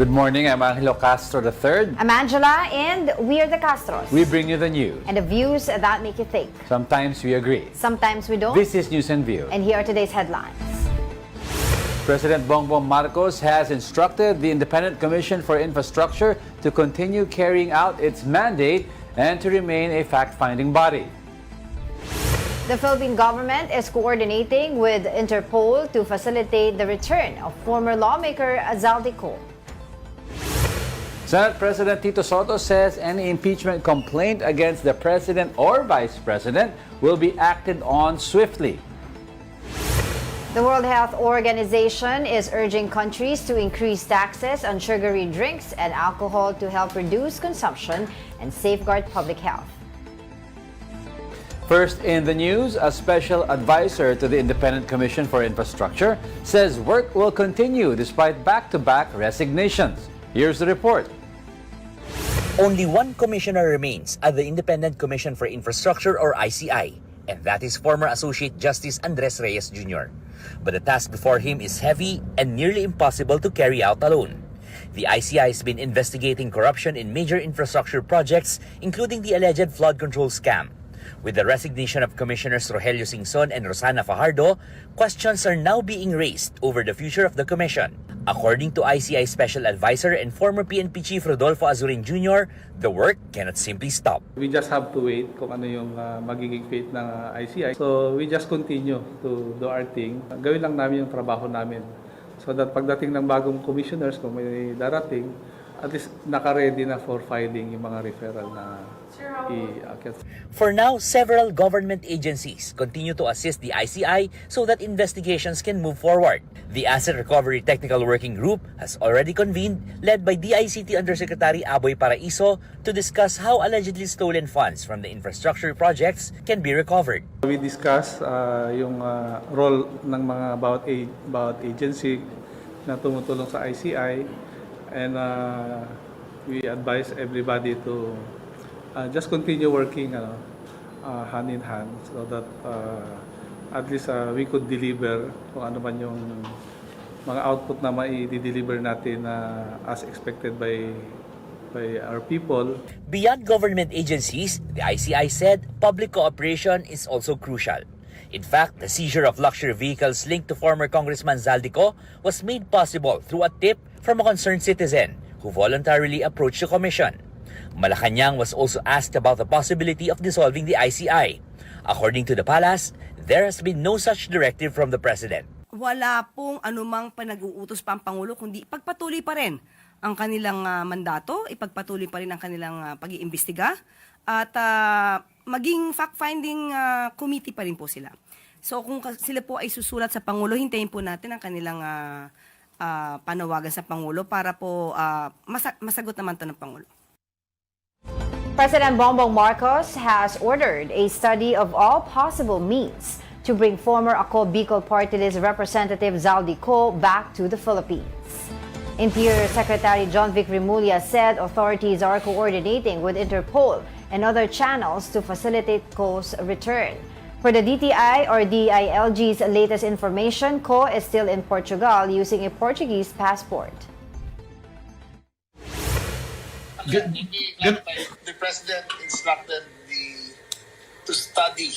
Good morning, I'm Angelo Castro III. I'm Angela, and we are the Castros. We bring you the news. And the views that make you think. Sometimes we agree. Sometimes we don't. This is News and View. And here are today's headlines. President Bongbong Marcos has instructed the Independent Commission for Infrastructure to continue carrying out its mandate and to remain a fact-finding body. The Philippine government is coordinating with Interpol to facilitate the return of former lawmaker Zaldico. Senate President Tito Soto says any impeachment complaint against the President or Vice President will be acted on swiftly. The World Health Organization is urging countries to increase taxes on sugary drinks and alcohol to help reduce consumption and safeguard public health. First in the news, a special advisor to the Independent Commission for Infrastructure says work will continue despite back-to-back resignations. Here's the report. Only one commissioner remains at the Independent Commission for Infrastructure or ICI, and that is former Associate Justice Andres Reyes Jr. But the task before him is heavy and nearly impossible to carry out alone. The ICI has been investigating corruption in major infrastructure projects, including the alleged flood control scam. With the resignation of Commissioners Rogelio Singson and Rosana Fajardo, questions are now being raised over the future of the Commission. According to ICI Special Advisor and former PNP Chief Rodolfo Azurin Jr., the work cannot simply stop. We just have to wait kung ano yung magiging fate ng ICI. So we just continue to do our thing. Gawin lang namin yung trabaho namin. So that pagdating ng bagong commissioners, kung may darating, at least naka-ready na for filing yung mga referral na i-akyat. For now, several government agencies continue to assist the ICI so that investigations can move forward. The Asset Recovery Technical Working Group has already convened, led by DICT Undersecretary Aboy Paraiso, to discuss how allegedly stolen funds from the infrastructure projects can be recovered. We discuss yung role ng mga bawat agency na tumutulong sa ICI, and we advise everybody to just continue working hand in hand so that at least we could deliver kung ano man yung mga output na mai-deliver natin as expected by our people. Beyond government agencies, the ICI said public cooperation is also crucial. In fact, the seizure of luxury vehicles linked to former Congressman Zaldico was made possible through a tip from a concerned citizen who voluntarily approached the commission. Malacanang was also asked about the possibility of dissolving the ICI. According to the palace, there has been no such directive from the President. Wala pong anumang panag-uutos pa ang Pangulo, kundi ipagpatuloy pa rin ang kanilang mandato, ipagpatuloy pa rin ang kanilang pag-iimbestiga, at maging fact-finding committee pa rin po sila. So kung sila po ay susulat sa Pangulo, hintayin po natin ang kanilang panawagan sa Pangulo para po masagot naman ito ng Pangulo. President Bongbong Marcos has ordered a study of all possible means to bring former Ako Bicol Party List Representative Zaldico back to the Philippines. Interior Secretary John Vic Remulla said authorities are coordinating with Interpol and other channels to facilitate Co's return. For the DTI or DILG's latest information, Co is still in Portugal using a Portuguese passport. The president instructed to study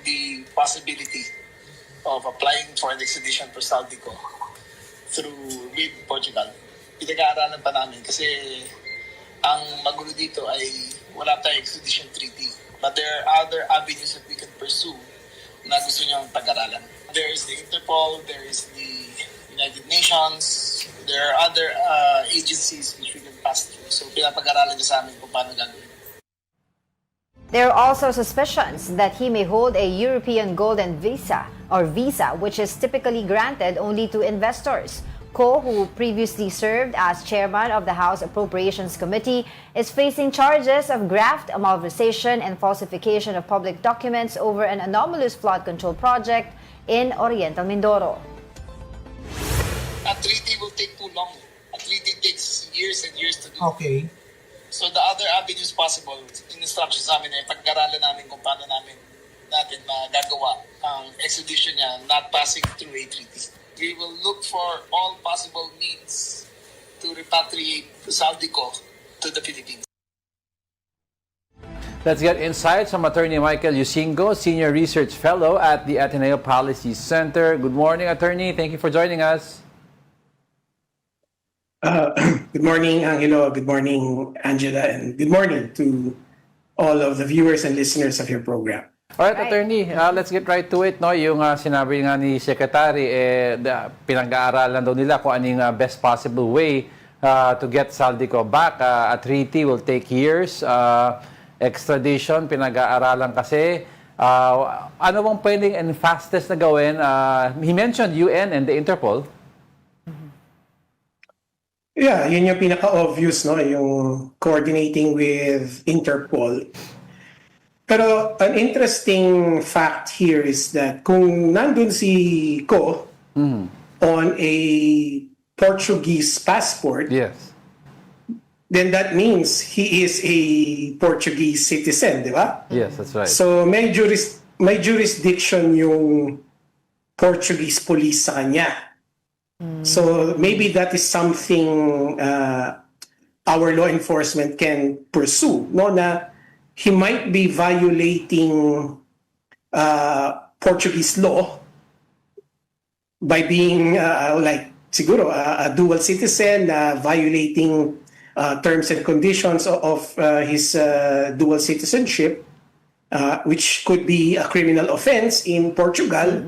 the possibility of applying for an extradition for Zaldico with Portugal. Pinag-aaralan pa namin kasi ang magulo dito ay wala tayong extradition treaty. But there are other avenues that we can pursue na gusto niyang pag-aralan. There is the Interpol, there is the United Nations, there are other agencies which we can pass through. So pinapag-aralan niya sa amin kung paano gagawin. There are also suspicions that he may hold a European Golden Visa, which is typically granted only to investors. Co, who previously served as chairman of the House Appropriations Committee, is facing charges of graft, malversation, and falsification of public documents over an anomalous flood control project in Oriental Mindoro. A treaty will take too long. A treaty takes years and years to do. Okay. So the other avenues possible, in instructions namin ay pag-aralan namin kung paano natin magagawa ang extradition niya not passing through a treaty. We will look for all possible means to to repatriate Saldico to the Philippines. Let's get insights from Attorney Michael Yusingo, Senior Research Fellow at the Ateneo Policy Center. Good morning, Attorney. Thank you for joining us. Good morning, Angelo. Good morning, Angela. And good morning to all of the viewers and listeners of your program. Alright, Attorney, let's get right to it. No? Yung sinabi nga ni Secretary, pinag-aaralan daw nila kung anong best possible way to get Saldico back. A treaty will take years. Extradition, pinag-aaralan kasi. Ano bang pwedeng and fastest na gawin? He mentioned UN and the Interpol. Yeah, yun yung pinaka-obvious, no? Yung coordinating with Interpol. Pero an interesting fact here is that kung nandun si Ko on a Portuguese passport, Yes. then that means he is a Portuguese citizen, di ba? Yes, that's right. So may jurisdiction yung Portuguese police sa kanya. So maybe that is something our law enforcement can pursue, no? Na he might be violating Portuguese law by being like siguro a dual citizen, violating terms and conditions of his dual citizenship, which could be a criminal offense in Portugal.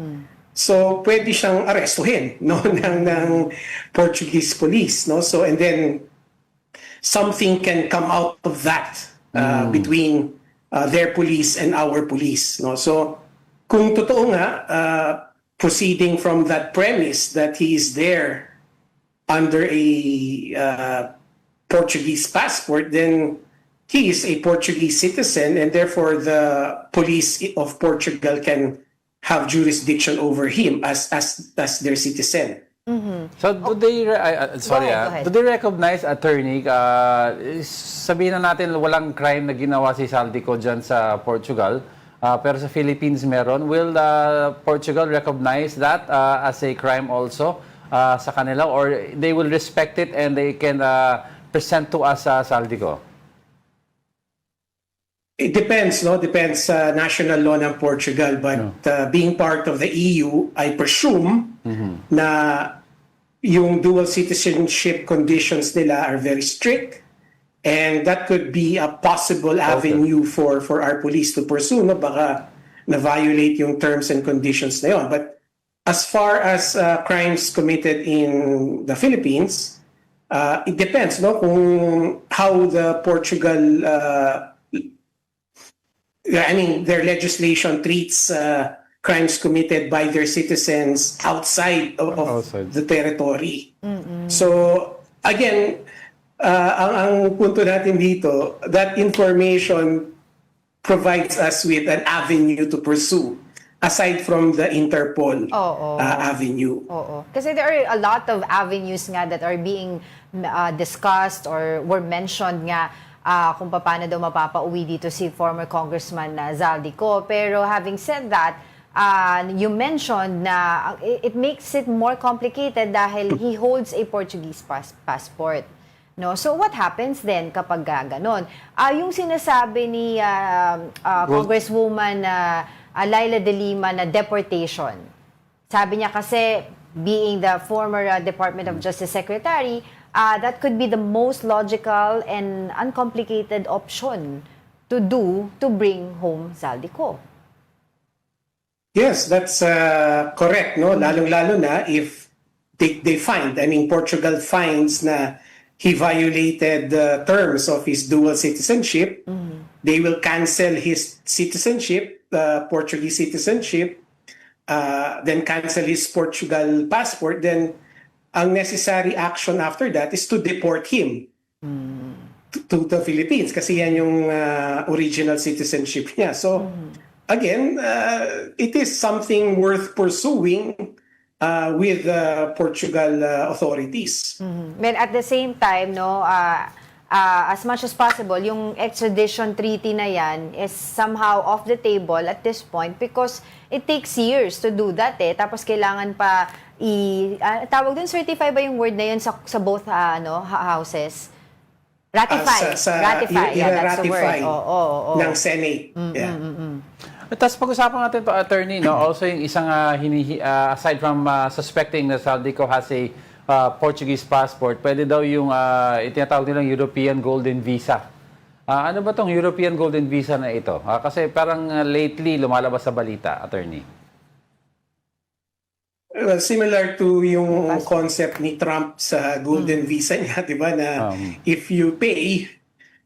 So pwede siyang arestuhin, no, ng Portuguese police, no. So and then something can come out of that between their police and our police, no. So kung totoo nga, proceeding from that premise that he is there under a Portuguese passport, then he is a Portuguese citizen, and therefore the police of Portugal can have jurisdiction over him as their citizen. So do they sorry, Go ahead. do they recognize, Attorney, sabihin na natin walang crime na ginawa si Saldico dyan sa Portugal, pero sa Philippines meron. Will Portugal recognize that as a crime also sa kanila, or they will respect it and they can present to us Saldico? It depends, no? Depends sa national law ng Portugal. But being part of the EU, I presume na yung dual citizenship conditions nila are very strict, and that could be a possible avenue for our police to pursue, no? Baka na-violate yung terms and conditions na yun. But as far as crimes committed in the Philippines, it depends, no? Kung how the Portugal their legislation treats crimes committed by their citizens outside of the territory. So, again, ang punto natin dito, that information provides us with an avenue to pursue aside from the Interpol avenue. Oo. Kasi there are a lot of avenues nga that are being discussed or were mentioned nga kung paano daw mapapauwi dito si former Congressman Zaldico. Pero having said that, you mentioned na it makes it more complicated dahil he holds a Portuguese passport. No? So what happens then kapag ganon? Yung sinasabi ni Congresswoman Laila de Lima na deportation. Sabi niya kasi, being the former Department of Justice Secretary, that could be the most logical and uncomplicated option to do to bring home Zaldico. Yes, that's correct, no? Lalong-lalo na if they find, Portugal finds na he violated the terms of his dual citizenship, they will cancel his citizenship, Portuguese citizenship, then cancel his Portugal passport, then ang necessary action after that is to deport him to the Philippines kasi yan yung original citizenship niya. So, again, it is something worth pursuing with Portugal authorities. But at the same time, no, as much as possible, yung extradition treaty na yan is somehow off the table at this point because it takes years to do that Tapos kailangan pa tawag dun, certify ba yung word na yun sa both houses? Ratify. Ratify. Yeah, that's the word. i-ratify Oo. ng Senate. Yeah. Tapos pag-usapan natin to, attorney, no? Also yung isang aside from suspecting na Saldico has a Portuguese passport, pwede daw yung itinatawag nilang European Golden Visa. Ano ba tong European Golden Visa na ito? Kasi parang lately lumalabas sa balita, attorney. Well, similar to yung concept ni Trump sa Golden Visa niya, di ba, na if you pay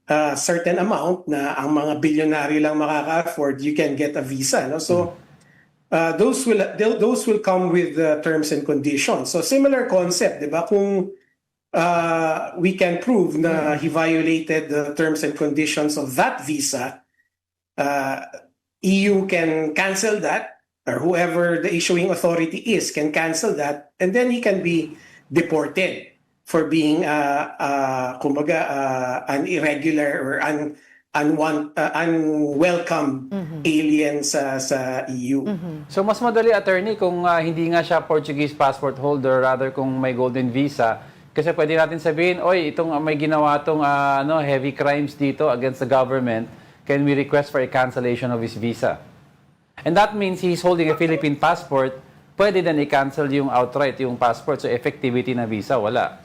a certain amount na ang mga bilyonaryo lang makaka-afford, you can get a visa. No? So, those will come with terms and conditions. So, similar concept, di ba? Kung we can prove na he violated the terms and conditions of that visa, EU can cancel that, or whoever the issuing authority is can cancel that, and then he can be deported for being kumbaga an irregular or unwelcome alien sa EU. So mas madali, attorney, kung hindi nga siya Portuguese passport holder, rather kung may golden visa, kasi pwede natin sabihin, oy, itong may ginawa tong heavy crimes dito against the government, can we request for a cancellation of his visa? And that means he's holding a Philippine passport, pwede din i-cancel yung outright yung passport. So effectivity na visa, wala.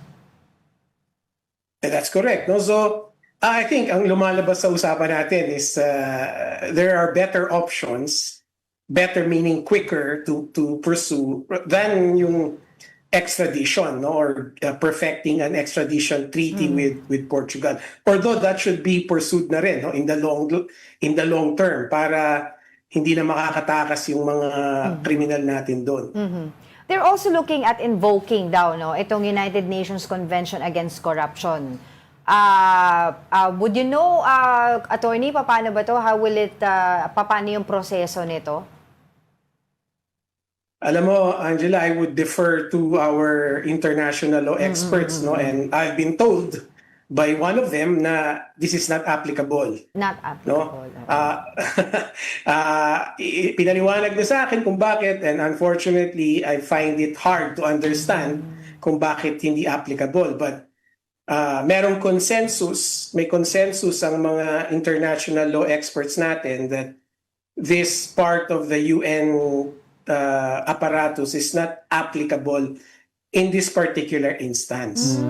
That's correct. No? So, I think ang lumalabas sa usapan natin is there are better options, better meaning quicker to pursue than yung extradition, no? Or perfecting an extradition treaty with Portugal. Although that should be pursued na rin, no? in the long term para hindi na makakatakas yung mga kriminal natin doon. They're also looking at invoking daw, no, itong United Nations Convention Against Corruption. Would you know, attorney, paano ba to? How will it, paano yung proseso nito? Alam mo, Angela, I would defer to our international law experts, no? And I've been told by one of them na this is not applicable. Not applicable. No? Pinaliwanag na sa akin kung bakit, and unfortunately, I find it hard to understand kung bakit hindi applicable. But merong consensus, may consensus ang mga international law experts natin that this part of the UN apparatus is not applicable in this particular instance.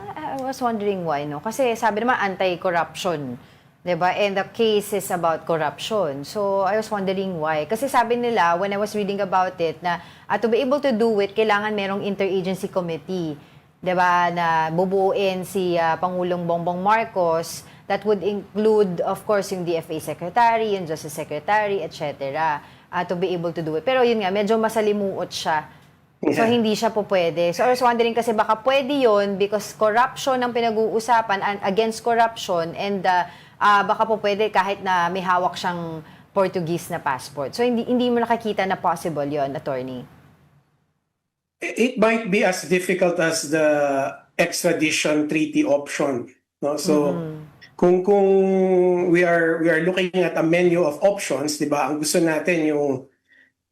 I was wondering why, no? Kasi sabi naman anti-corruption, 'di ba? And the case is about corruption. So I was wondering why. Kasi sabi nila when I was reading about it na to be able to do it, kailangan merong interagency committee, 'di ba? Na bubuuin si Pangulong Bongbong Marcos, that would include of course yung DFA secretary, yung Justice Secretary, etc. To be able to do it. Pero yun nga, medyo masalimuot siya. So, hindi siya po pwede. So, I was wondering kasi baka pwede yun because corruption ang pinag-uusapan and against corruption and baka po pwede kahit na may hawak siyang Portuguese na passport. So, hindi mo nakakita na possible yun, attorney? It might be as difficult as the extradition treaty option. No? So, kung we are looking at a menu of options, 'di ba? Ang gusto natin yung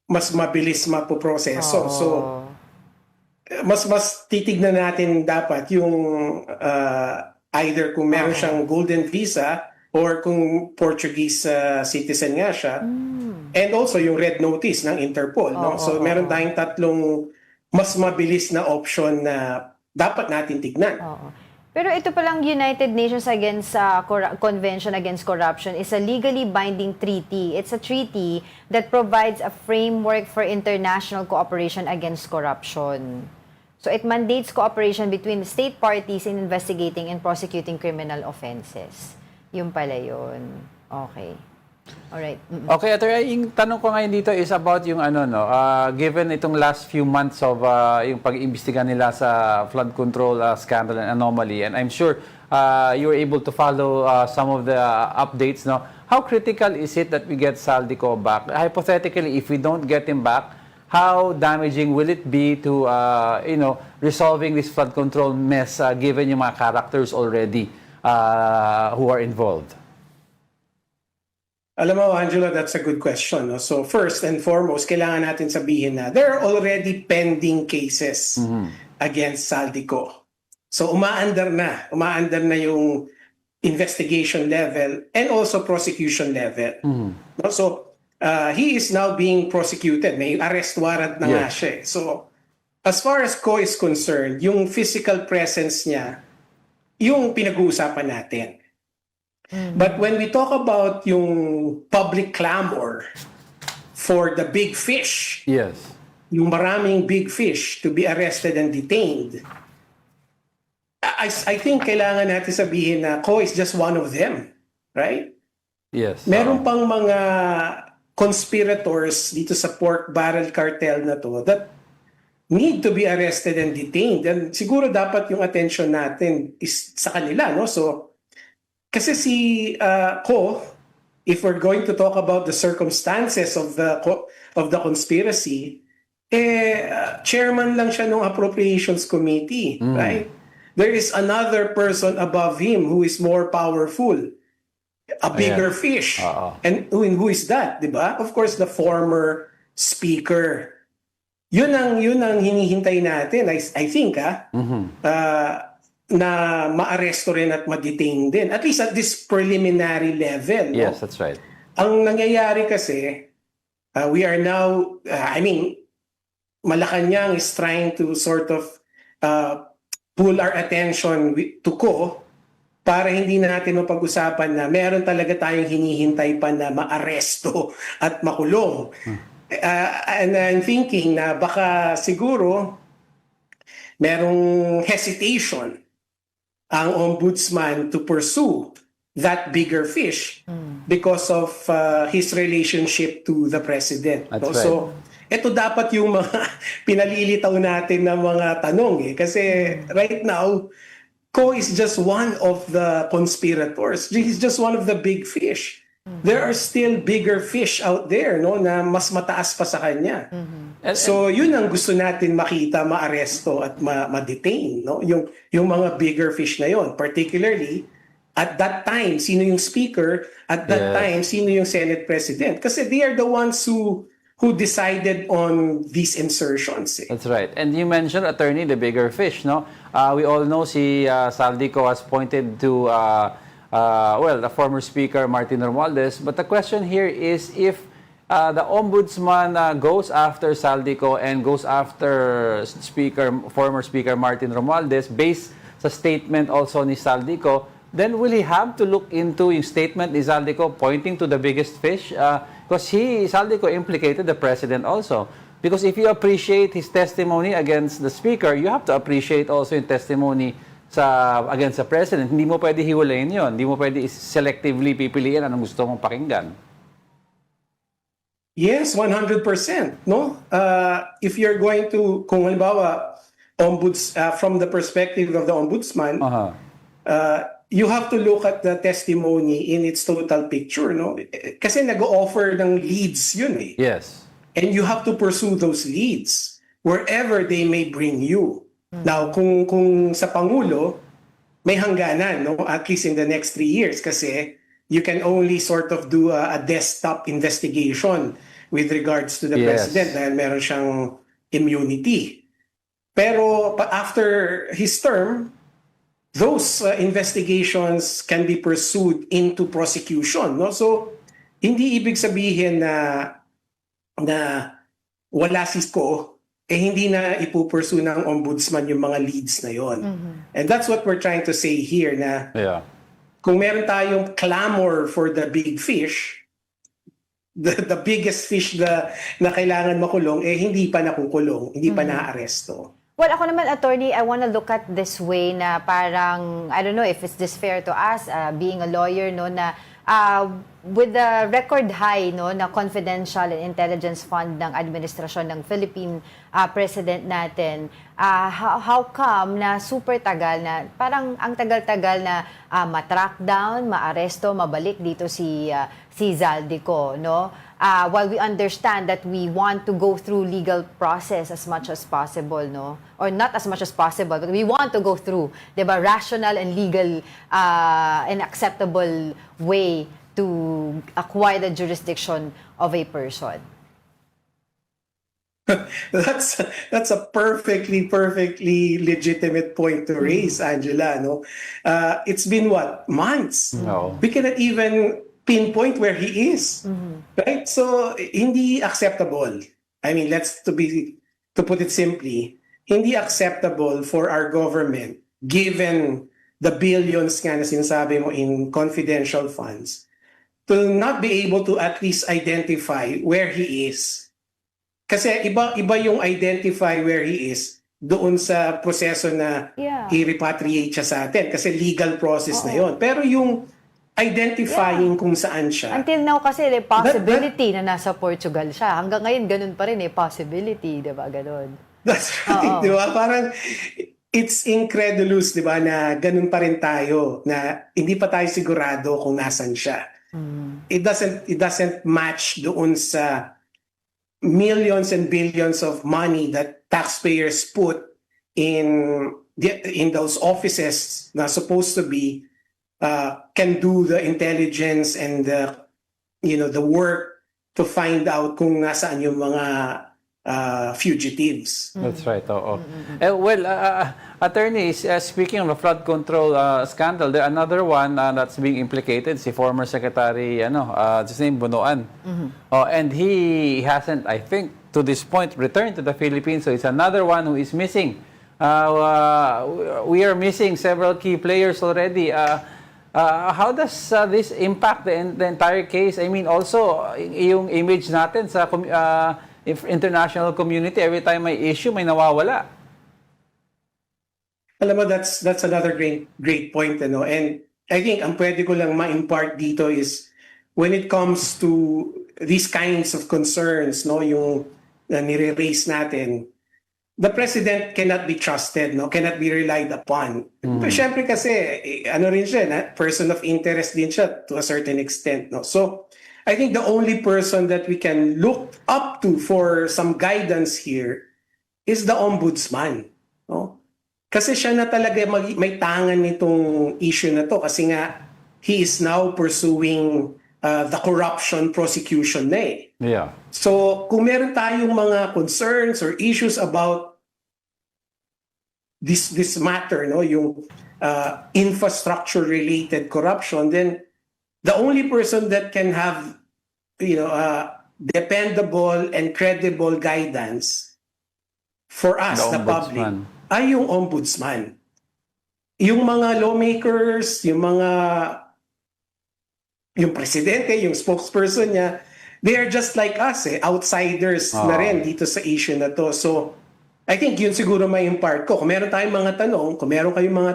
mas mabilis mapoproseso. So, mas titignan natin dapat yung either kung meron siyang golden visa or kung Portuguese citizen nga siya. And also yung red notice ng Interpol. No? So, meron tayong tatlong mas mabilis na option na dapat natin tignan. Pero ito palang United Nations Convention Against Corruption is a legally binding treaty. It's a treaty that provides a framework for international cooperation against corruption. So it mandates cooperation between the state parties in investigating and prosecuting criminal offenses. Yung pala yun. Okay. Alright. Okay, attorney, yung tanong ko ngayon dito is about yung given itong last few months of yung pag-iimbestiga nila sa flood control scandal and anomaly, and I'm sure you were able to follow some of the updates, no? How critical is it that we get Saldico back? Hypothetically, if we don't get him back, how damaging will it be to resolving this flood control mess given yung mga characters already who are involved? Alam mo, Angelo, that's a good question. No? So first and foremost, kailangan natin sabihin na there are already pending cases against Saldico. So umaandar na yung investigation level and also prosecution level. No? So he is now being prosecuted. May arrest warrant na nga siya. So as far as Ko is concerned, yung physical presence niya, yung pinag-uusapan natin. But when we talk about yung public clamor for the big fish, Yes. yung maraming big fish to be arrested and detained, I think kailangan natin sabihin na Ko is just one of them, right? Yes. Meron pang mga conspirators dito sa pork barrel cartel na to that need to be arrested and detained. And siguro dapat yung attention natin is sa kanila, no? So, kasi si Ko, if we're going to talk about the circumstances of the conspiracy, chairman lang siya ng Appropriations Committee, right? There is another person above him who is more powerful, a bigger fish. And who is that, di ba? Of course, the former speaker. Yun ang hinihintay natin, I think, na maaresto rin at ma-detain din. At least at this preliminary level. No? Yes, that's right. Ang nangyayari kasi, we are now, Malacanang is trying to sort of pull our attention to Ko para hindi natin mapag-usapan na meron talaga tayong hinihintay pa na maaresto at makulong. And I'm thinking na baka siguro merong hesitation ang ombudsman to pursue that bigger fish because of his relationship to the president. That's No? right. So, ito dapat yung mga pinalilitaw natin na mga tanong. Kasi right now, Ko is just one of the conspirators. He's just one of the big fish. There are still bigger fish out there, no, na mas mataas pa sa kanya. So, yun ang gusto natin makita, maaresto at ma-detain, no? Yung mga bigger fish na yon, particularly at that time, sino yung speaker, at that time, sino yung Senate President. Kasi they are the ones who decided on these insertions. That's right. And you mentioned, attorney, the bigger fish, no? We all know si Saldico has pointed to the former Speaker Martin Romualdez. But the question here is if the Ombudsman goes after Saldico and goes after former Speaker Martin Romualdez based sa statement also ni Saldico, then will he have to look into yung statement ni Saldico pointing to the biggest fish? Because Saldico implicated the President also. Because if you appreciate his testimony against the Speaker, you have to appreciate also yung testimony against the President. Hindi mo pwede hiwalayin yun. Hindi mo pwede selectively pipiliin anong gusto mong pakinggan. Yes, 100%. No? If you're going to, kung halimbawa, from the perspective of the ombudsman, you have to look at the testimony in its total picture. No? Kasi nag-offer ng leads yun eh. Yes. And you have to pursue those leads wherever they may bring you. Now, kung sa Pangulo, may hangganan, no? At least in the next 3 years kasi you can only sort of do a desktop investigation with regards to the president dahil meron siyang immunity. Pero after his term, those investigations can be pursued into prosecution. No? So, hindi ibig sabihin na wala si Ko, hindi na ipupursue ng ombudsman yung mga leads na yon. And that's what we're trying to say here na kung meron tayong clamor for the big fish, the biggest fish na kailangan makulong, hindi pa nakukulong, hindi pa naaresto. Well, ako naman, attorney, I want to look at this way na parang, I don't know if it's this fair to us, being a lawyer, no, na with the record high, no, na confidential and intelligence fund ng administrasyon ng Philippine president natin, how come na super tagal na, parang ang tagal-tagal na ma-track down, ma-aresto, mabalik dito si Zaldico, no? While we understand that we want to go through legal process as much as possible, no? Or not as much as possible, but we want to go through, diba, rational and legal and acceptable way to acquire the jurisdiction of a person? That's a perfectly legitimate point to raise, Angela. No, it's been what, months. No. We cannot even pinpoint where he is, right? So hindi acceptable. I mean, to put it simply, hindi acceptable for our government, given the billions nga na sinasabi mo in confidential funds, to not be able to at least identify where he is. Kasi iba yung identify where he is doon sa proseso na Yeah. i-repatriate siya sa atin kasi legal process na yon. Pero yung identifying kung saan siya, Until now kasi, possibility na nasa Portugal siya. Hanggang ngayon, ganun pa rin possibility, di ba? Ganun. that's right, di ba? Parang it's incredulous, di ba, na ganun pa rin tayo, na hindi pa tayo sigurado kung nasan siya. It doesn't match doon sa millions and billions of money that taxpayers put in those offices na supposed to be can do the intelligence and the work to find out kung nasaan yung mga fugitives. That's right. Oo. Attorneys, speaking of the flood control scandal, there another one that's being implicated, si former Secretary, his name Bunoan. And he hasn't, I think, to this point, returned to the Philippines. So it's another one who is missing. We are missing several key players already. How does this impact the entire case? I mean, also, yung image natin sa international community, every time may issue, may nawawala. Alam mo, that's another great point, and I think ang pwede ko lang ma-impart dito is when it comes to these kinds of concerns, yung nire-raise natin, the president cannot be trusted, cannot be relied upon. Pero syempre kasi rin siya, person of interest din siya to a certain extent, So I think the only person that we can look up to for some guidance here is the ombudsman, Kasi siya na talaga may tangan nitong issue na to kasi nga he is now pursuing the corruption prosecution na eh. Yeah. So, kung meron tayong mga concerns or issues about this matter, yung infrastructure-related corruption, then the only person that can have, dependable and credible guidance for us, the public, ay yung ombudsman. Yung mga lawmakers, yung presidente, yung spokesperson niya, they are just like us, outsiders na rin dito sa issue na to. So, I think yun siguro may impart ko. Kung meron kayong mga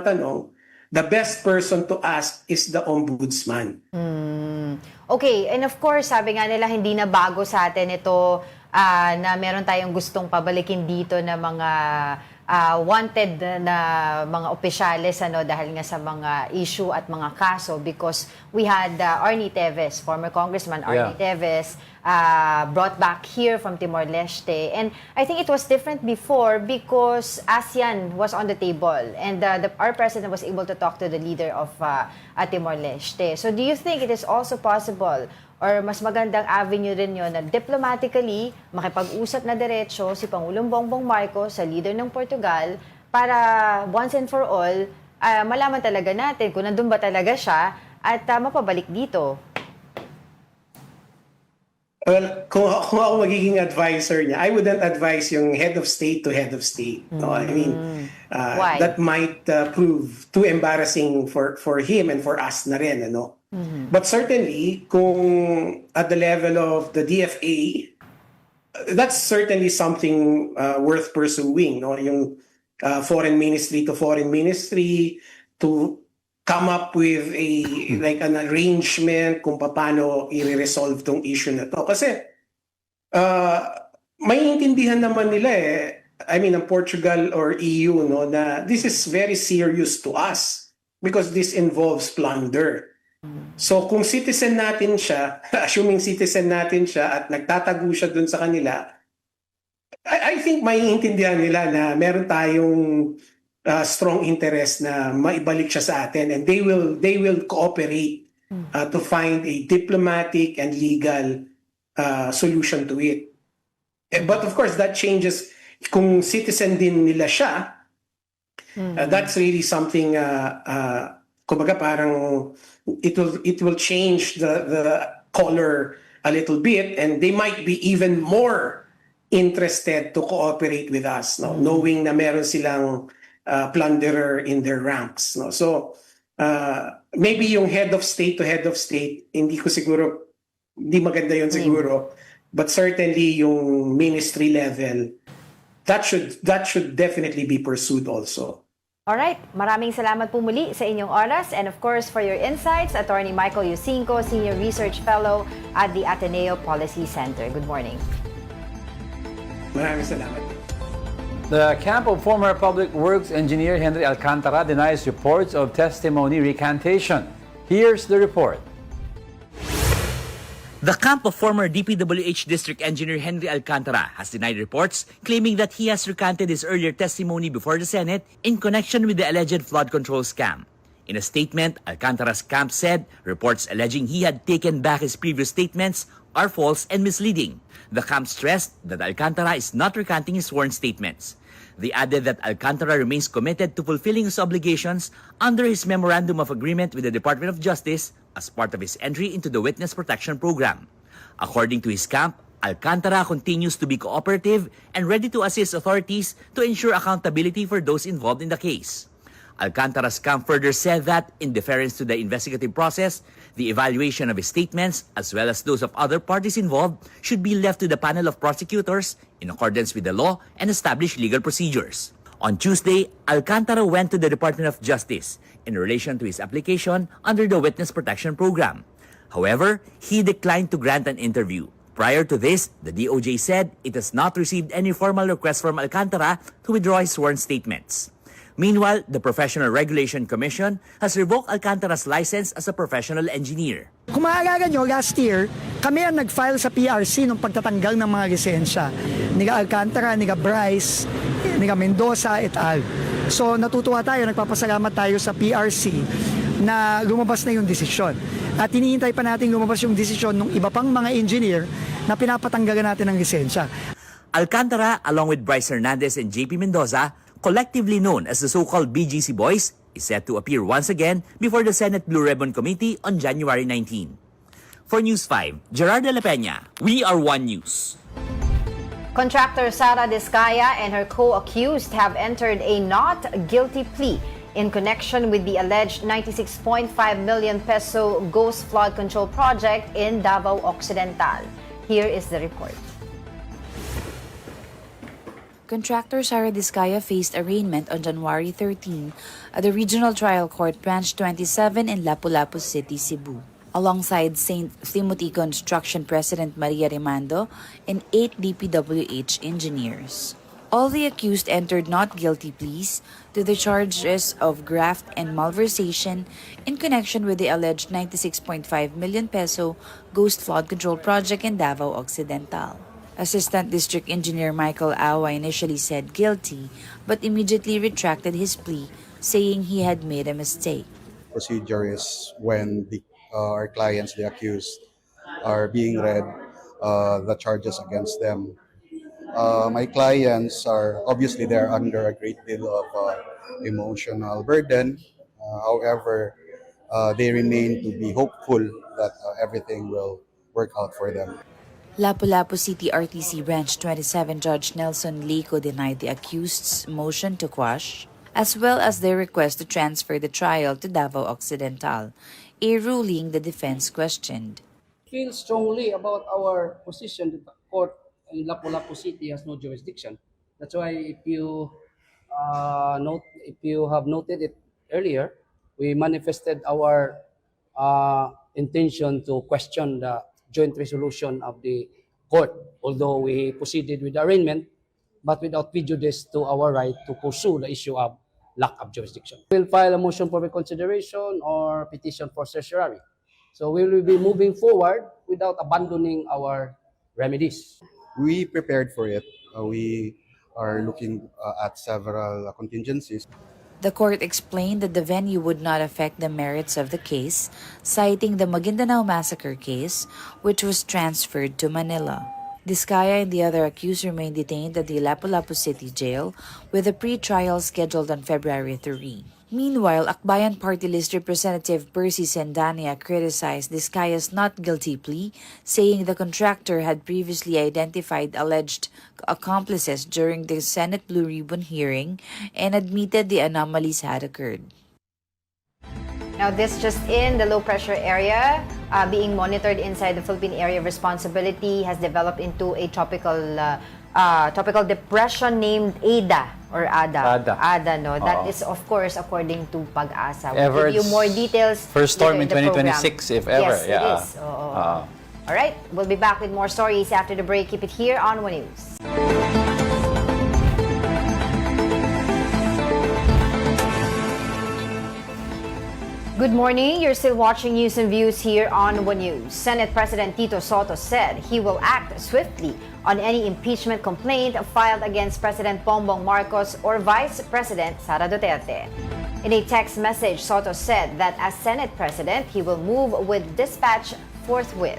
tanong, the best person to ask is the ombudsman. Okay, and of course, sabi nga nila, hindi na bago sa atin ito na meron tayong gustong pabalikin dito na mga wanted na mga opisyales dahil nga sa mga issue at mga kaso because we had Arnie Teves, former Congressman Arnie Teves, brought back here from Timor-Leste. And I think it was different before because ASEAN was on the table and our president was able to talk to the leader of Timor-Leste. So do you think it is also possible or mas magandang avenue rin yun na diplomatically makipag-usap na diretso si Pangulong Bongbong Marcos sa leader ng Portugal para once and for all, malaman talaga natin kung nandun ba talaga siya at mapabalik dito? Well, kung ako magiging advisor niya, I wouldn't advise yung head of state to head of state. I mean, Why? that might prove too embarrassing for him and for us na rin, But certainly, kung at the level of the DFA, that's certainly something worth pursuing, Yung foreign ministry to foreign ministry to come up with an arrangement kung paano i-resolve tong issue na to. Kasi may intindihan naman nila I mean, ang Portugal or EU, na this is very serious to us because this involves plunder. So kung citizen natin siya, assuming citizen natin siya at nagtatago siya dun sa kanila, I think maiintindihan nila na meron tayong strong interest na maibalik siya sa atin and they will cooperate to find a diplomatic and legal solution to it. But of course, that changes kung citizen din nila siya. That's really something. Kumbaga parang it will change the color a little bit, and they might be even more interested to cooperate with us, no? Knowing na meron silang plunderer in their ranks, no? So maybe yung head of state to head of state, hindi maganda yun siguro, but certainly yung ministry level, that should definitely be pursued also. Alright, maraming salamat po muli sa inyong oras and of course for your insights, Attorney Michael Yusinko, Senior Research Fellow at the Ateneo Policy Center. Good morning. Maraming salamat. The camp of former Public Works engineer Henry Alcantara denies reports of testimony recantation. Here's the report. The camp of former DPWH District Engineer Henry Alcantara has denied reports claiming that he has recanted his earlier testimony before the Senate in connection with the alleged flood control scam. In a statement, Alcantara's camp said reports alleging he had taken back his previous statements are false and misleading. The camp stressed that Alcantara is not recanting his sworn statements. They added that Alcantara remains committed to fulfilling his obligations under his Memorandum of Agreement with the Department of Justice as part of his entry into the Witness Protection Program. According to his camp, Alcantara continues to be cooperative and ready to assist authorities to ensure accountability for those involved in the case. Alcantara's camp further said that, in deference to the investigative process, the evaluation of his statements, as well as those of other parties involved, should be left to the panel of prosecutors in accordance with the law and established legal procedures. On Tuesday, Alcantara went to the Department of Justice in relation to his application under the Witness Protection Program. However, he declined to grant an interview. Prior to this, the DOJ said it has not received any formal request from Alcantara to withdraw his sworn statements. Meanwhile, the Professional Regulation Commission has revoked Alcantara's license as a professional engineer. Kung maaalala nyo, last year, kami ang nag-file sa PRC nung pagtatanggal ng mga lisensya. Niga Alcantara, niga Bryce, niga Mendoza, et al. So natutuwa tayo, nagpapasalamat tayo sa PRC na lumabas na yung desisyon. At hinihintay pa natin lumabas yung desisyon ng iba pang mga engineer na pinapatanggalan natin ng lisensya. Alcantara, along with Bryce Hernandez and JP Mendoza, collectively known as the so-called BGC Boys, is set to appear once again before the Senate Blue Ribbon Committee on January 19. For News 5, Gerard de la Peña, We Are One News. Contractor Sara Discaya and her co-accused have entered a not guilty plea in connection with the alleged 96.5 million peso ghost flood control project in Davao Occidental. Here is the report. Contractor Sara Discaya faced arraignment on January 13 at the Regional Trial Court Branch 27 in Lapu-Lapu City, Cebu, alongside St. Timothy Construction President Maria Rimando and 8 DPWH engineers. All the accused entered not guilty pleas to the charges of graft and malversation in connection with the alleged 96.5 million peso ghost flood control project in Davao Occidental. Assistant District Engineer Michael Awa initially said guilty, but immediately retracted his plea, saying he had made a mistake. Procedure is when our clients, the accused, are being read the charges against them. My clients are obviously they're under a great deal of emotional burden. However, they remain to be hopeful that everything will work out for them. Lapu-Lapu City RTC Branch 27 Judge Nelson Lico denied the accused's motion to quash, as well as their request to transfer the trial to Davao Occidental, a ruling the defense questioned. Feel strongly about our position that the court in Lapu-Lapu City has no jurisdiction. That's why if you have noted it earlier, we manifested our intention to question the joint resolution of the court, although we proceeded with the arraignment, but without prejudice to our right to pursue the issue of lack of jurisdiction. We'll file a motion for reconsideration or petition for certiorari. So we will be moving forward without abandoning our remedies. We prepared for it. We are looking at several contingencies. The court explained that the venue would not affect the merits of the case, citing the Maguindanao massacre case, which was transferred to Manila. Diskaya and the other accused remain detained at the Lapu-Lapu City Jail, with a pre-trial scheduled on February 3. Meanwhile, Akbayan Party List Representative Percy Sendania criticized Diskaya's not guilty plea, saying the contractor had previously identified alleged accomplices during the Senate Blue Ribbon hearing and admitted the anomalies had occurred. Now, this just in, the low-pressure area being monitored inside the Philippine Area of Responsibility has developed into a tropical depression named Ada or Ada. Ada, no? That is, of course, according to Pag-asa. We'll give you more details First storm later in the program. 2026, if ever. Yes, it is. All right, we'll be back with more stories after the break. Keep it here on One News. Good morning. You're still watching News and Views here on One News. Senate President Tito Soto said he will act swiftly on any impeachment complaint filed against President Bongbong Marcos or Vice President Sara Duterte. In a text message, Soto said that as Senate President, he will move with dispatch forthwith.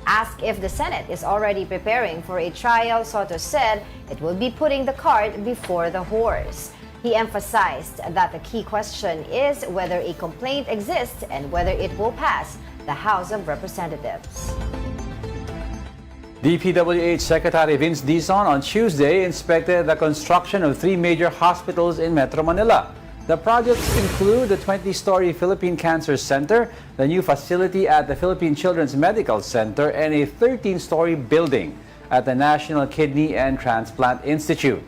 Asked if the Senate is already preparing for a trial, Soto said it will be putting the cart before the horse. He emphasized that the key question is whether a complaint exists and whether it will pass the House of Representatives. DPWH Secretary Vince Dizon on Tuesday inspected the construction of 3 major hospitals in Metro Manila. The projects include the 20-story Philippine Cancer Center, the new facility at the Philippine Children's Medical Center, and a 13-story building at the National Kidney and Transplant Institute.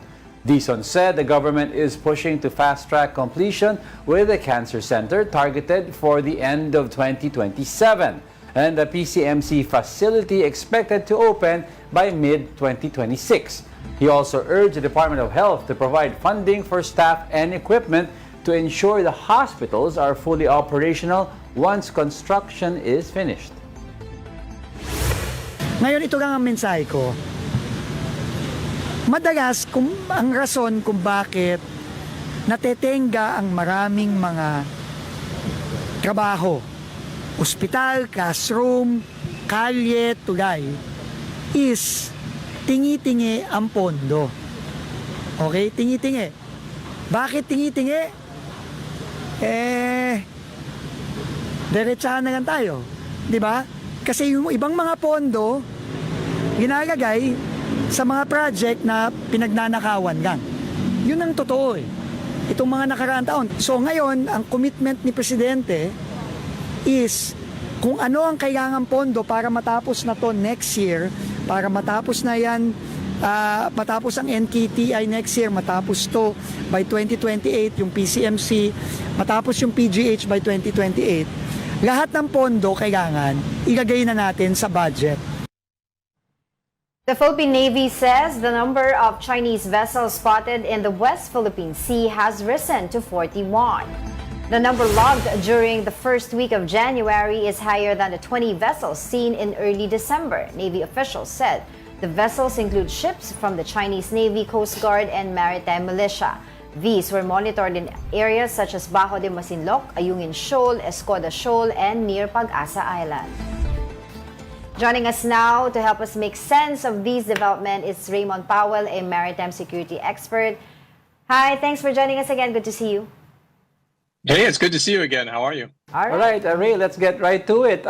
Dizon said the government is pushing to fast-track completion with the Cancer Center targeted for the end of 2027 and the PCMC facility expected to open by mid-2026. He also urged the Department of Health to provide funding for staff and equipment to ensure the hospitals are fully operational once construction is finished. Ngayon, ito lang ang mensahe ko. Madalas, ang rason kung bakit natetenga ang maraming mga trabaho, ospital, classroom, kalye, tulay, is tingi-tingi ang pondo. Okay? Tingi-tingi. Bakit tingi-tingi? Diretsahan na lang tayo. Diba? Kasi yung ibang mga pondo, ginagagay sa mga project na pinagnanakawan lang. Yun ang totoo eh. Itong mga nakaraang taon. So ngayon, ang commitment ni Presidente is kung ano ang kailangan pondo para matapos na to next year, para matapos na yan, matapos ang NKTI next year, matapos to by 2028, yung PCMC, matapos yung PGH by 2028, lahat ng pondo kailangan ilagay na natin sa budget. The Philippine Navy says the number of Chinese vessels spotted in the West Philippine Sea has risen to 41. The number logged during the first week of January is higher than the 20 vessels seen in early December, Navy officials said. The vessels include ships from the Chinese Navy, Coast Guard, and Maritime Militia. These were monitored in areas such as Bajo de Masinloc, Ayungin Shoal, Escoda Shoal, and near Pag-asa Island. Joining us now to help us make sense of these developments is Raymond Powell, a maritime security expert. Hi, thanks for joining us again. Good to see you. Hey, it's good to see you again. How are you? All right, Ray, let's get right to it.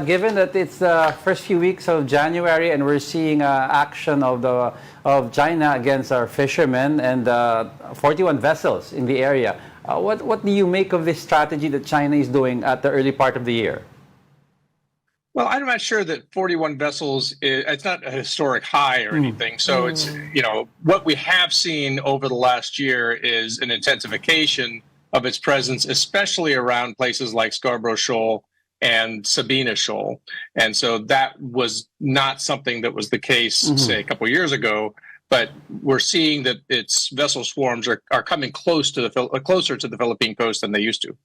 Given that it's the first few weeks of January and we're seeing action of China against our fishermen and 41 vessels in the area, what do you make of this strategy that China is doing at the early part of the year? Well, I'm not sure that 41 vessels it's not a historic high or anything. So it's, what we have seen over the last year is an intensification of its presence, especially around places like Scarborough Shoal and Sabina Shoal. And so that was not something that was the case, say, a couple of years ago. But we're seeing that its vessel swarms are coming closer to the Philippine coast than they used to.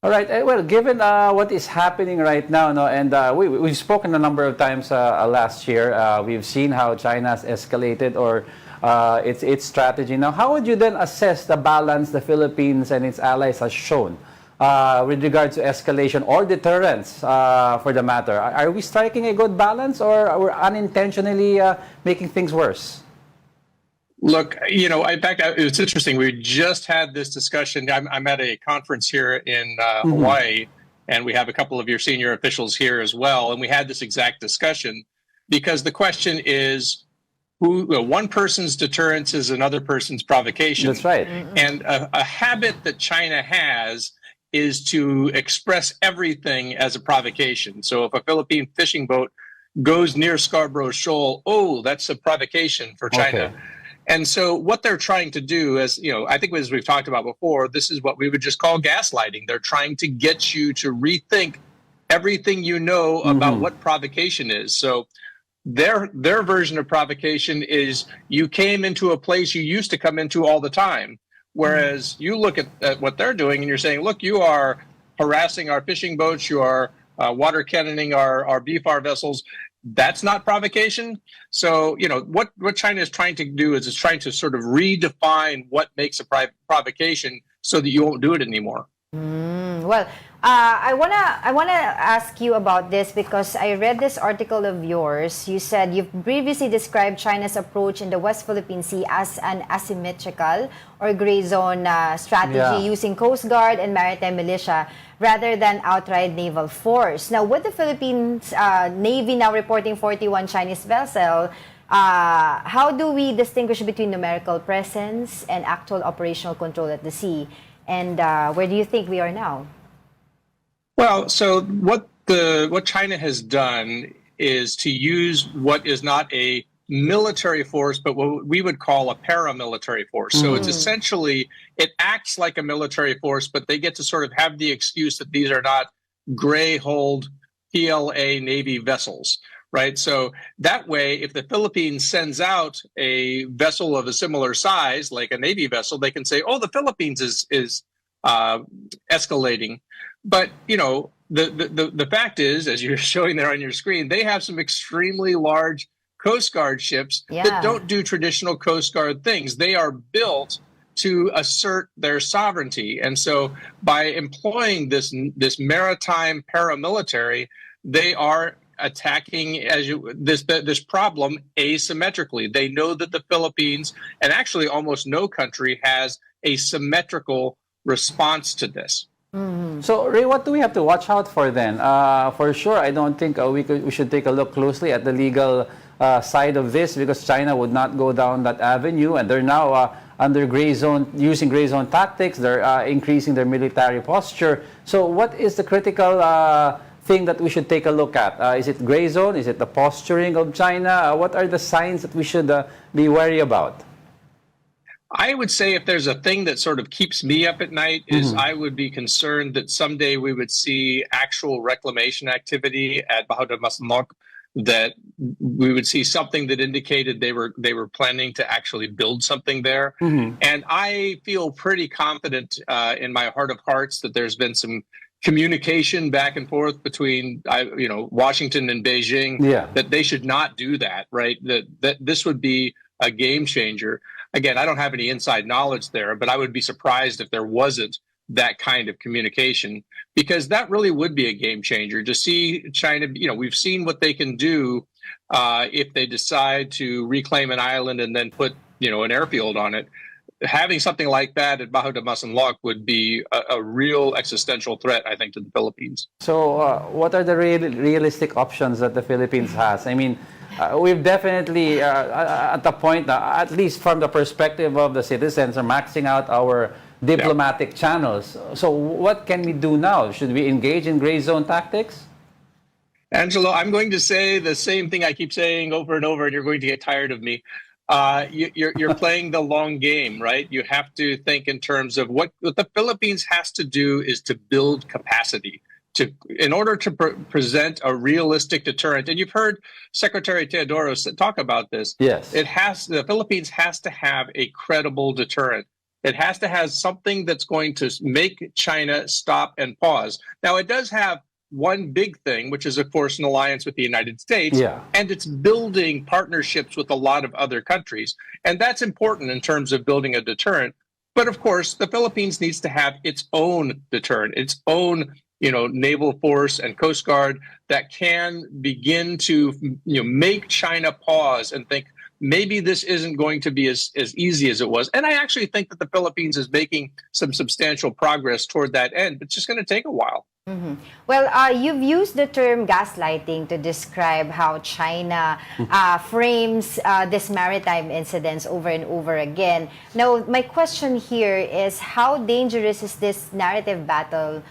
All right. Well, given what is happening right now, and we've spoken a number of times last year, we've seen how China has escalated or its strategy. Now, how would you then assess the balance the Philippines and its allies has shown with regard to escalation or deterrence, for the matter? Are we striking a good balance, or are we unintentionally making things worse? Look, in fact, it's interesting. We just had this discussion. I'm at a conference here in Hawaii, and we have a couple of your senior officials here as well. And we had this exact discussion because the question is, one person's deterrence is another person's provocation. That's right. And a habit that China has is to express everything as a provocation. So if a Philippine fishing boat goes near Scarborough Shoal, oh, that's a provocation for China. Okay. And so what they're trying to do, as I think as we've talked about before, this is what we would just call gaslighting. They're trying to get you to rethink everything you know about what provocation is. So their version of provocation is you came into a place you used to come into all the time. Whereas you look at what they're doing and you're saying, look, you are harassing our fishing boats, you are water cannoning our BFAR vessels. That's not provocation. So, what China is trying to do is it's trying to sort of redefine what makes a provocation so that you won't do it anymore. Well, I wanna ask you about this because I read this article of yours. You said you've previously described China's approach in the West Philippine Sea as an asymmetrical or gray zone strategy using Coast Guard and maritime militia rather than outright naval force. Now, with the Philippines Navy now reporting 41 Chinese vessels, how do we distinguish between numerical presence and actual operational control at the sea? And where do you think we are now? Well, so what China has done is to use what is not a military force, but what we would call a paramilitary force. So it's essentially, it acts like a military force, but they get to sort of have the excuse that these are not gray-hulled PLA Navy vessels, right? So that way, if the Philippines sends out a vessel of a similar size, like a Navy vessel, they can say, oh, the Philippines is escalating. But, the fact is, as you're showing there on your screen, they have some extremely large Coast Guard ships that don't do traditional Coast Guard things. They are built to assert their sovereignty. And so by employing this maritime paramilitary, they are attacking this problem asymmetrically. They know that the Philippines, and actually almost no country, has a symmetrical response to this. So, Ray, what do we have to watch out for then? For sure, I don't think we should take a look closely at the legal side of this, because China would not go down that avenue, and they're now under gray zone, using gray zone tactics. They're increasing their military posture. So what is the critical thing that we should take a look at? Is it gray zone? Is it the posturing of China? What are the signs that we should be wary about? I would say if there's a thing that sort of keeps me up at night is I would be concerned that someday we would see actual reclamation activity at Bajo de Masinloc, that we would see something that indicated they were planning to actually build something there. And I feel pretty confident in my heart of hearts that there's been some communication back and forth between Washington and Beijing, that they should not do that, right? That this would be a game changer. Again, I don't have any inside knowledge there, but I would be surprised if there wasn't that kind of communication, because that really would be a game changer to see China. We've seen what they can do if they decide to reclaim an island and then put, an airfield on it. Having something like that at Bajo de Masinloc would be a real existential threat, I think, to the Philippines. So what are the realistic options that the Philippines has? I mean, we've definitely, at the point, at least from the perspective of the citizens, are maxing out our diplomatic channels. So what can we do now? Should we engage in gray zone tactics? Angelo, I'm going to say the same thing I keep saying over and over, and you're going to get tired of me. You're playing the long game, right? You have to think in terms of what the Philippines has to do is to build capacity in order to present a realistic deterrent. And you've heard Secretary Teodoro talk about this. Yes. The Philippines has to have a credible deterrent. It has to have something that's going to make China stop and pause. Now, it does have one big thing, which is, of course, an alliance with the United States. Yeah. And it's building partnerships with a lot of other countries. And that's important in terms of building a deterrent. But of course, the Philippines needs to have its own deterrent, its own, naval force and Coast Guard that can begin to, make China pause and think, maybe this isn't going to be as easy as it was. And I actually think that the Philippines is making some substantial progress toward that end, but it's just going to take a while. Well, you've used the term gaslighting to describe how China frames this maritime incidents over and over again. Now, my question here is, how dangerous is this narrative battle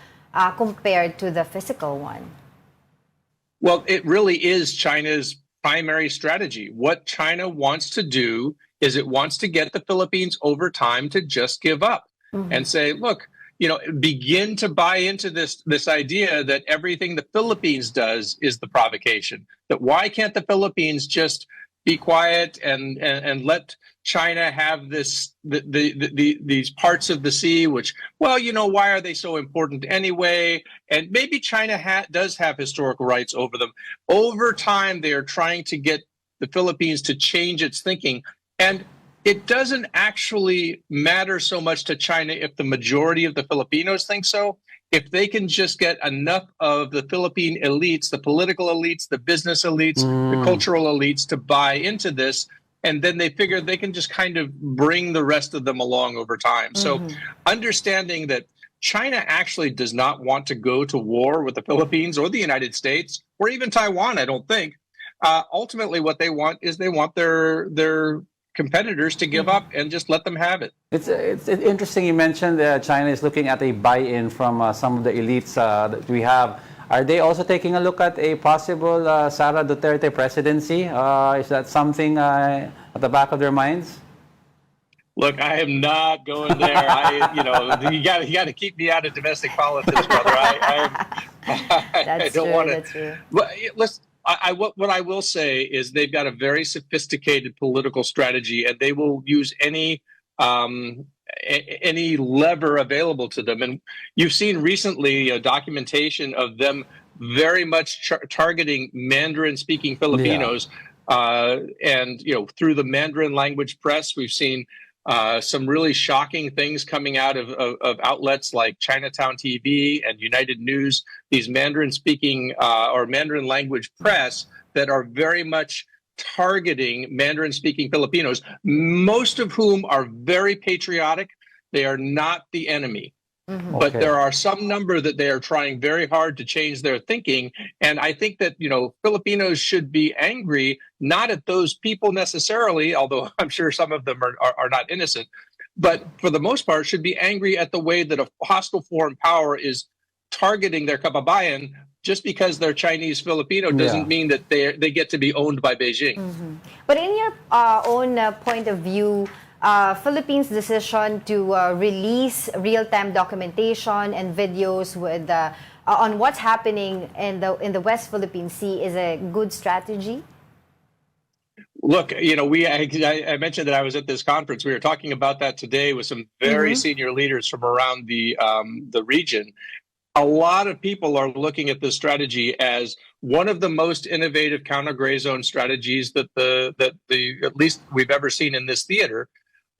compared to the physical one? Well, it really is China's primary strategy. What China wants to do is it wants to get the Philippines over time to just give up and say, look, begin to buy into this idea that everything the Philippines does is the provocation. That why can't the Philippines just be quiet and let China have these parts of the sea, which, well, why are they so important anyway? And maybe China does have historical rights over them. Over time, they are trying to get the Philippines to change its thinking. And it doesn't actually matter so much to China if the majority of the Filipinos think so. If they can just get enough of the Philippine elites, the political elites, the business elites, the cultural elites to buy into this, and then they figure they can just kind of bring the rest of them along over time. So understanding that China actually does not want to go to war with the Philippines or the United States or even Taiwan, I don't think. Ultimately, what they want is they want their competitors to give up and just let them have it. It's interesting you mentioned China is looking at a buy-in from some of the elites that we have. Are they also taking a look at a possible Sara Duterte presidency? Is that something at the back of their minds? Look, I am not going there. You got to keep me out of domestic politics, brother. I don't want to. That's true. Well, listen. What I will say is they've got a very sophisticated political strategy, and they will use any lever available to them. And you've seen recently a documentation of them very much targeting Mandarin-speaking Filipinos, and through the Mandarin language press, we've seen some really shocking things coming out of outlets like Chinatown TV and United News, these Mandarin-speaking or Mandarin language press that are very much targeting Mandarin-speaking Filipinos, most of whom are very patriotic. They are not the enemy. But there are some number that they are trying very hard to change their thinking. And I think that, Filipinos should be angry, not at those people necessarily, although I'm sure some of them are not innocent, but for the most part should be angry at the way that a hostile foreign power is targeting their kababayan. Just because they're Chinese Filipino doesn't mean that they get to be owned by Beijing. But in your own point of view, Philippines' decision to release real-time documentation and videos with on what's happening in the West Philippine Sea is a good strategy? Look, I mentioned that I was at this conference. We were talking about that today with some very senior leaders from around the region. A lot of people are looking at this strategy as one of the most innovative counter-gray zone strategies that at least we've ever seen in this theater.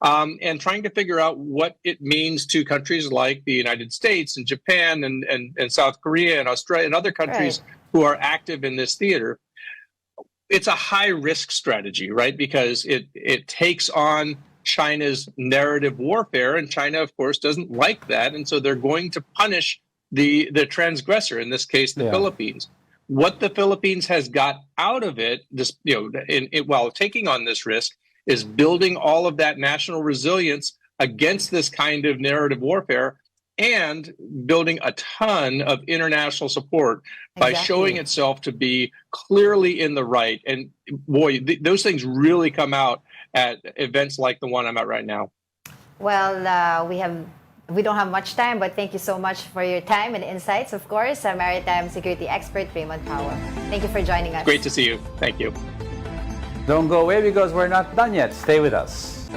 And trying to figure out what it means to countries like the United States and Japan and South Korea and Australia and other countries who are active in this theater. It's a high-risk strategy, right? Because it takes on China's narrative warfare, and China, of course, doesn't like that, and so they're going to punish the transgressor, in this case, the Philippines. What the Philippines has got out of it, while taking on this risk, is building all of that national resilience against this kind of narrative warfare and building a ton of international support by showing itself to be clearly in the right. And boy, those things really come out at events like the one I'm at right now. Well, we don't have much time, but thank you so much for your time and insights. Of course, maritime security expert Raymond Power. Thank you for joining us. Great to see you. Thank you. Don't go away because we're not done yet. Stay with us.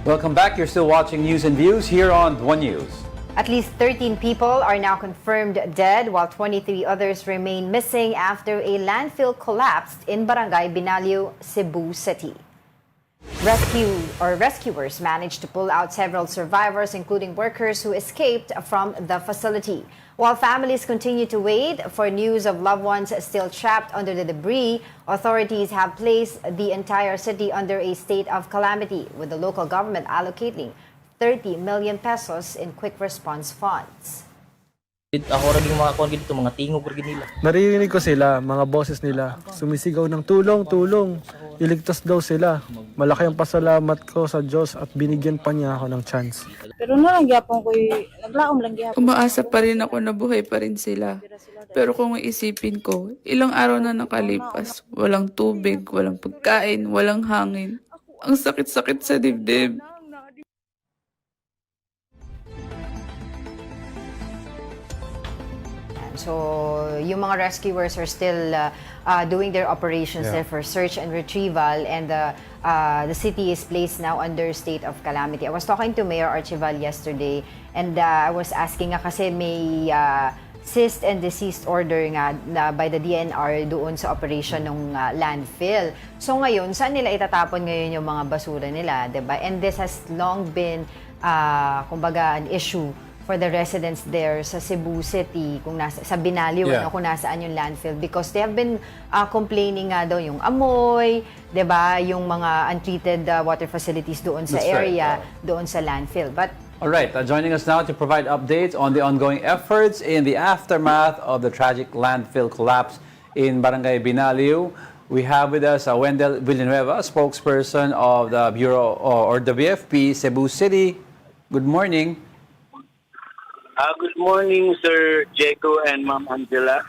Welcome back. You're still watching News and Views here on One News. At least 13 people are now confirmed dead, while 23 others remain missing after a landfill collapsed in Barangay Binalio, Cebu City. Rescuers managed to pull out several survivors, including workers who escaped from the facility. While families continue to wait for news of loved ones still trapped under the debris, authorities have placed the entire city under a state of calamity, with the local government allocating 30 million pesos in quick response funds. Ako rin yung mga kuwan dito, mga tingog rin nila. Naririnig ko sila, mga boses nila. Sumisigaw ng tulong, tulong. Iligtas daw sila. Malaki ang pasalamat ko sa Diyos at binigyan pa niya ako ng chance. Pero nalangyapon ko naglaom lang gyapon. Umaasa pa rin ako na buhay pa rin sila. Pero kung iisipin ko, ilang araw na nakalipas. Walang tubig, walang pagkain, walang hangin. Ang sakit-sakit sa dibdib. So, yung mga rescuers are still doing their operations there for search and retrieval, and the city is placed now under state of calamity. I was talking to Mayor Archival yesterday, and I was asking nga kasi may ceased and desist order nga by the DNR doon sa operation ng landfill. So ngayon, saan nila itatapon ngayon yung mga basura nila, 'di ba? And this has long been kumbaga an issue for the residents there sa Cebu City, kung sa Binalio, kung nasaan yung landfill, because they have been complaining nga daw yung amoy, 'di ba, yung mga untreated water facilities doon sa area, doon sa landfill. But all right, joining us now to provide updates on the ongoing efforts in the aftermath of the tragic landfill collapse in Barangay Binalio, we have with us Wendell Villanueva, spokesperson of the Bureau or the BFP Cebu City. Good morning. Good morning, Sir Jeco and Ma'am Angela.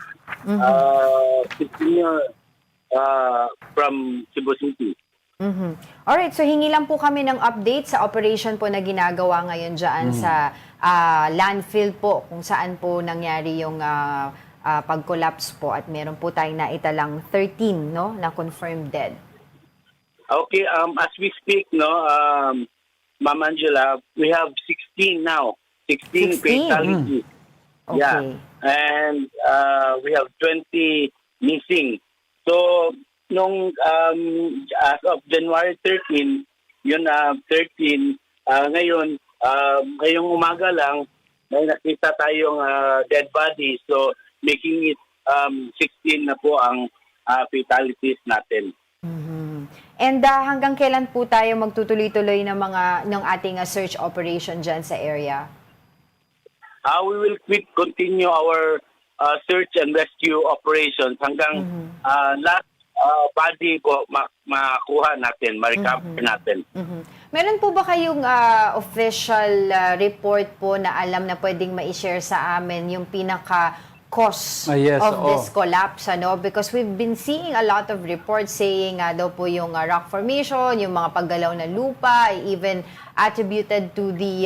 From Cebu City. Alright, so hingi lang po kami ng update sa operation po na ginagawa ngayon dyan sa landfill po, kung saan po nangyari yung pag-collapse po, at meron po tayong naitalang 13 no, na confirmed dead. Okay, as we speak, no, Ma'am Angela, we have 16 now. 16 fatalities. Okay. Yeah. And we have 20 missing. So, nung as of January 13, yun 13, ngayon, ngayong umaga lang, may nakita tayong dead body. So, making it 16 na po ang fatalities natin. And hanggang kailan po tayo magtutuloy-tuloy ng ating search operation dyan sa area? We will continue our search and rescue operations hanggang last body po makuha natin, ma-recover natin. Meron po ba kayong official report po na alam na pwedeng ma-share sa amin yung pinaka-cause of this collapse? Ano? Because we've been seeing a lot of reports saying daw po yung rock formation, yung mga paggalaw na lupa, even attributed to the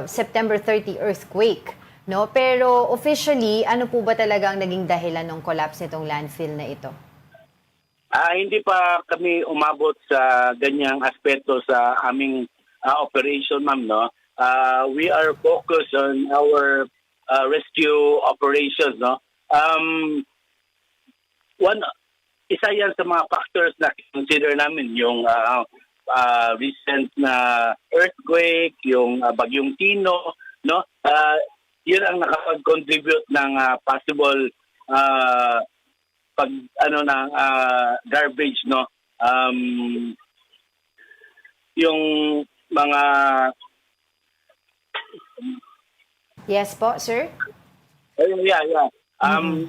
September 30 earthquake. No? Pero officially, ano po ba talagang naging dahilan ng collapse nitong landfill na ito? Hindi pa kami umabot sa ganyang aspeto sa aming operation, ma'am. No? We are focused on our rescue operations. No? Isa yan sa mga factors na consider namin, yung recent na earthquake, yung bagyong Tino, no? Yun ang nakapag-contribute ng possible garbage, no? Yung mga Yes po, sir? Yeah.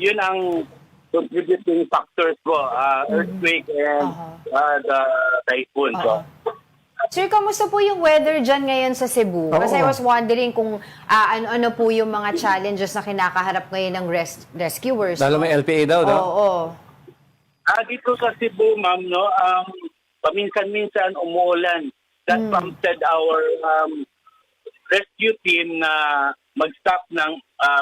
Yun ang contributing factors po, earthquake and the typhoon po. Sir, kamusta po yung weather dyan ngayon sa Cebu? Kasi I was wondering kung ano po yung mga challenges na kinakaharap ngayon ng rescuers. Lalo may LPA daw, no? Oo. Dito sa Cebu, ma'am, no, paminsan-minsan umuulan. That prompted our rescue team na mag-stop ng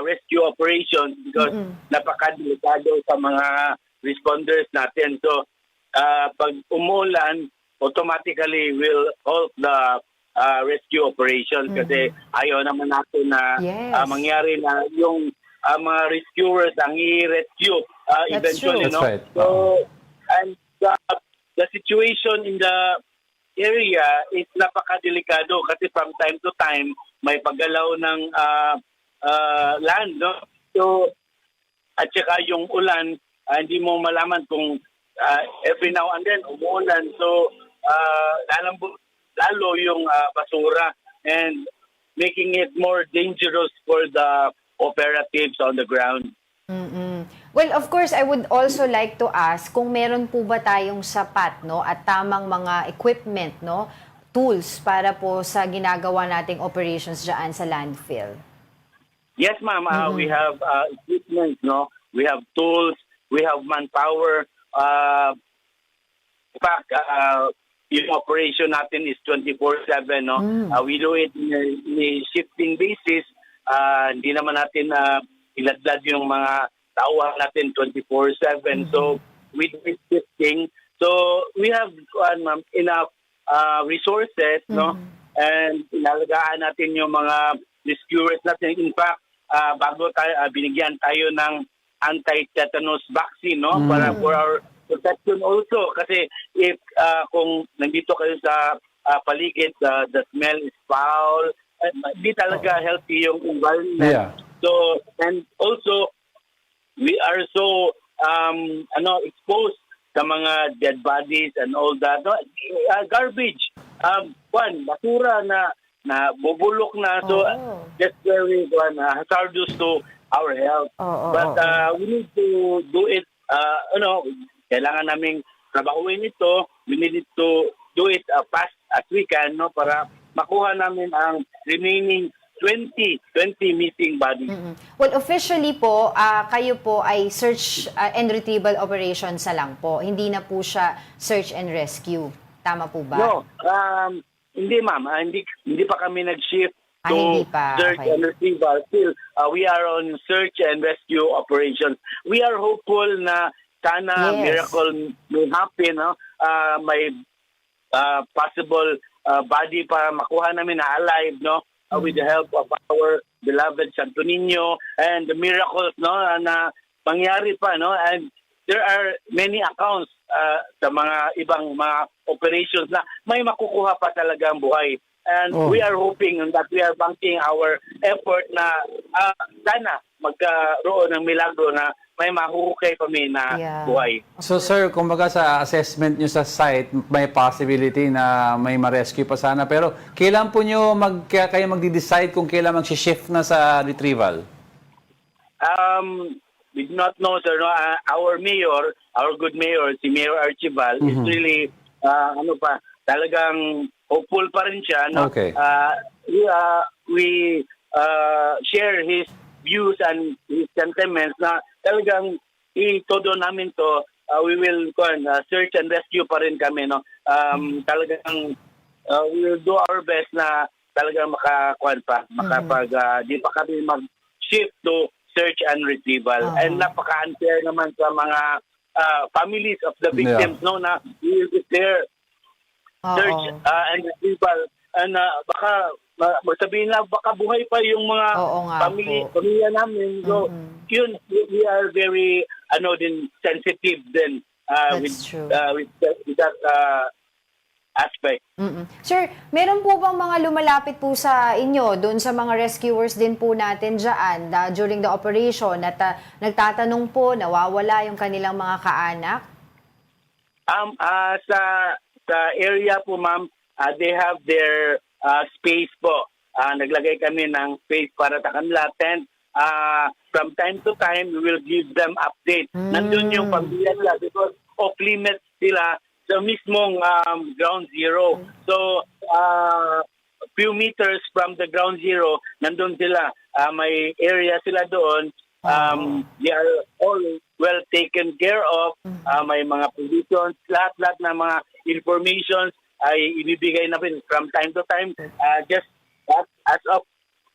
rescue operations because napakadelikado sa mga responders natin. So, pag umulan, automatically will halt the rescue operations kasi ayaw naman natin na Yes. mangyari na yung mga rescuers ang i-rescue eventually. true. No? That's right. So, and the situation in the area is napakadelikado kasi from time to time may paggalaw ng land, no? So, at saka yung ulan, hindi mo malaman kung every now and then umuulan. So, lalo yung basura and making it more dangerous for the operatives on the ground. Well, of course, I would also like to ask kung meron po ba tayong sapat, no, at tamang mga equipment, no, tools para po sa ginagawa nating operations diyan sa landfill. Yes, ma'am. We have equipment, no? We have tools. We have manpower. In fact, yung operation natin is 24/7, no? We do it in a shifting basis. Hindi naman natin iladlad yung mga tauhan natin 24/7. So, we do it shifting. So, we have ma'am, enough resources, no? And inalagaan natin yung mga rescuers natin. In fact, bago tayo, binigyan tayo ng anti-tetanus vaccine, no? Para for our protection also. Kasi if kung nandito kayo sa paligid, the smell is foul, hindi talaga healthy yung environment. Yeah. So, and also, we are so exposed sa mga dead bodies and all that. No? Garbage, basura na bubulok na. So, that's very hazardous to our health. But we need to do it, kailangan naming trabahuin ito. We need to do it fast as we can, no, para makuha namin ang remaining 20 missing bodies. Well, officially po, kayo po ay search and retrieval operations na lang po. Hindi na po siya search and rescue. Tama po ba? No, hindi ma'am. Hindi pa kami nag-shift to hindi pa. search Okay. and retrieval. Still, we are on search and rescue operations. We are hopeful na sana Yes. miracle may happen. No? May possible body para makuha namin na alive, no? With the help of our beloved Santo Niño and the miracles, no, na mangyari pa, no? And there are many accounts sa mga ibang mga operations na may makukuha pa talaga ang buhay. And we are hoping that we are banking our effort na sana magkaroon ng milagro na may mahuhukay kami na buhay. So sir, kumbaga sa assessment nyo sa site, may possibility na may ma-rescue pa sana. Pero kailan po nyo kayo magde-decide kung kailan mag-shift na sa retrieval? We do not know, sir. No? Our mayor, our good mayor, si Mayor Archibald, is really, talagang hopeful pa rin siya. No? Okay. We share his views and his sentiments na talagang itodo namin to. We will search and rescue pa rin kami. No? Talagang we will do our best na talagang di pa kami mag-shift to search and retrieval. And napaka-unfair naman sa mga families of the victims, no, na we will be there search and retrieval. And baka sabihin na baka buhay pa yung mga pamilya namin. So, yun, we are very sensitive din with that aspect. Sir, meron po bang mga lumalapit po sa inyo doon sa mga rescuers din po natin dyan during the operation at nagtatanong po, nawawala yung kanilang mga kaanak? Sa area po, ma'am, they have their space po. Naglagay kami ng space para sa kanila tent. From time to time, we will give them update. Nandun yung pamilya nila because off limits sila sa mismong ground zero. So, few meters from the ground zero, nandun sila. May area sila doon. They are all well taken care of. May mga positions, lahat na mga informations ay ibibigay namin from time to time. Just as of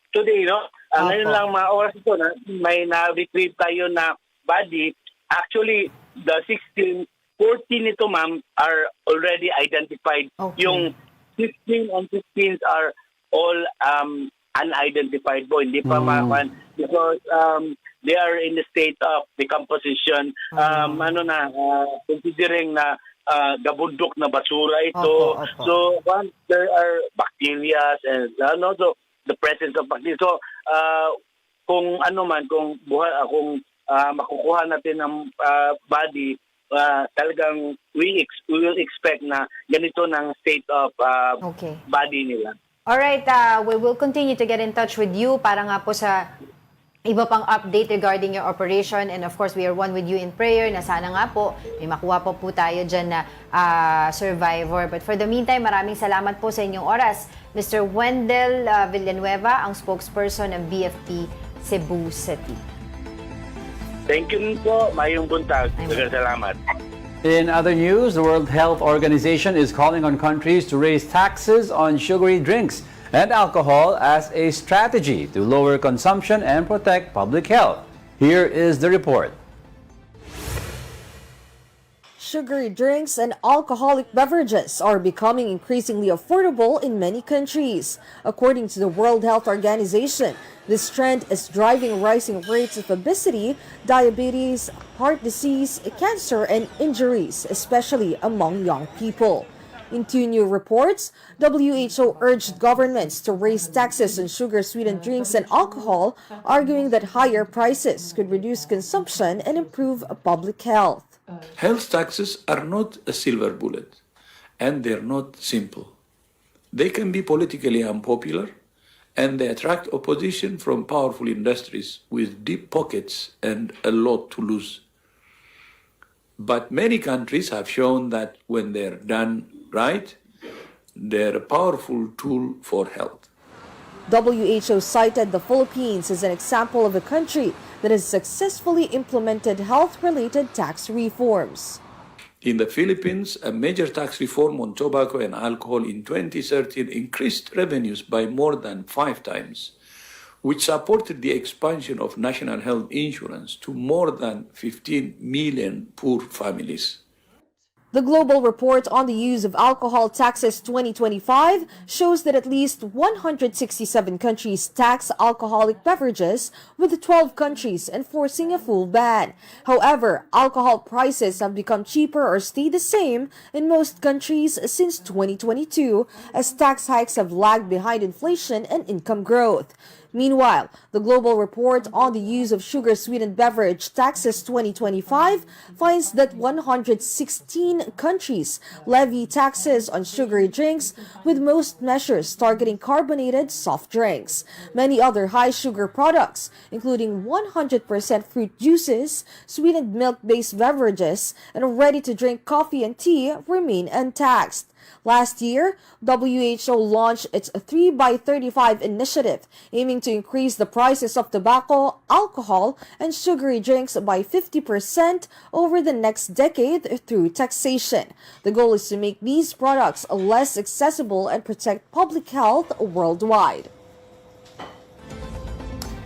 today, no? Ngayon lang mga oras ito na may na-retrieve tayo na body. Actually, the 14 nito, ma'am, are already identified. Yung 16 and 15s are all unidentified po. Hindi pa makuha because they are in the state of decomposition. Considering na gabundok na basura ito. So once there are bacteria and so the presence of bacteria. So kung makukuha natin ng body, talagang we will expect na ganito ng state of body nila. Alright, we will continue to get in touch with you para nga po sa iba pang update regarding your operation, and of course we are one with you in prayer na sana nga po may makuha po tayo dyan na survivor. But for the meantime, maraming salamat po sa inyong oras, Mr. Wendell Villanueva, ang spokesperson ng BFP Cebu City. Thank you po. Mayong buntag. Salamat. In other news, the World Health Organization is calling on countries to raise taxes on sugary drinks and alcohol as a strategy to lower consumption and protect public health. Here is the report. Sugary drinks and alcoholic beverages are becoming increasingly affordable in many countries. According to the World Health Organization, this trend is driving rising rates of obesity, diabetes, heart disease, cancer, and injuries, especially among young people. In two new reports, WHO urged governments to raise taxes on sugar-sweetened drinks and alcohol, arguing that higher prices could reduce consumption and improve public health. Health taxes are not a silver bullet, and they're not simple. They can be politically unpopular, and they attract opposition from powerful industries with deep pockets and a lot to lose. But many countries have shown that when they're done right, they're a powerful tool for health. WHO cited the Philippines as an example of a country that has successfully implemented health-related tax reforms. In the Philippines, a major tax reform on tobacco and alcohol in 2013 increased revenues by more than 5 times, which supported the expansion of national health insurance to more than 15 million poor families. The Global Report on the Use of Alcohol Taxes 2025 shows that at least 167 countries tax alcoholic beverages, with 12 countries enforcing a full ban. However, alcohol prices have become cheaper or stayed the same in most countries since 2022, as tax hikes have lagged behind inflation and income growth. Meanwhile, the Global Report on the Use of Sugar-Sweetened Beverage Taxes 2025 finds that 116 countries levy taxes on sugary drinks, with most measures targeting carbonated soft drinks. Many other high-sugar products, including 100% fruit juices, sweetened milk-based beverages, and ready-to-drink coffee and tea, remain untaxed. Last year, WHO launched its 3x35 initiative, aiming to increase the prices of tobacco, alcohol, and sugary drinks by 50% over the next decade through taxation. The goal is to make these products less accessible and protect public health worldwide.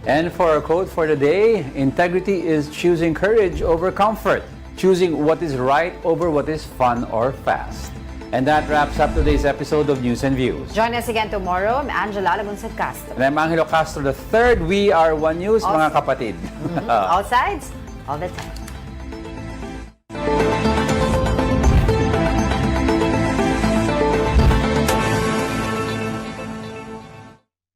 And for our quote for the day, integrity is choosing courage over comfort, choosing what is right over what is fun or fast. And that wraps up today's episode of News and Views. Join us again tomorrow. I'm Angela Lagunsat Castro. And I'm Angelo Castro III. We are One News, mga kapatid. All sides, all the time.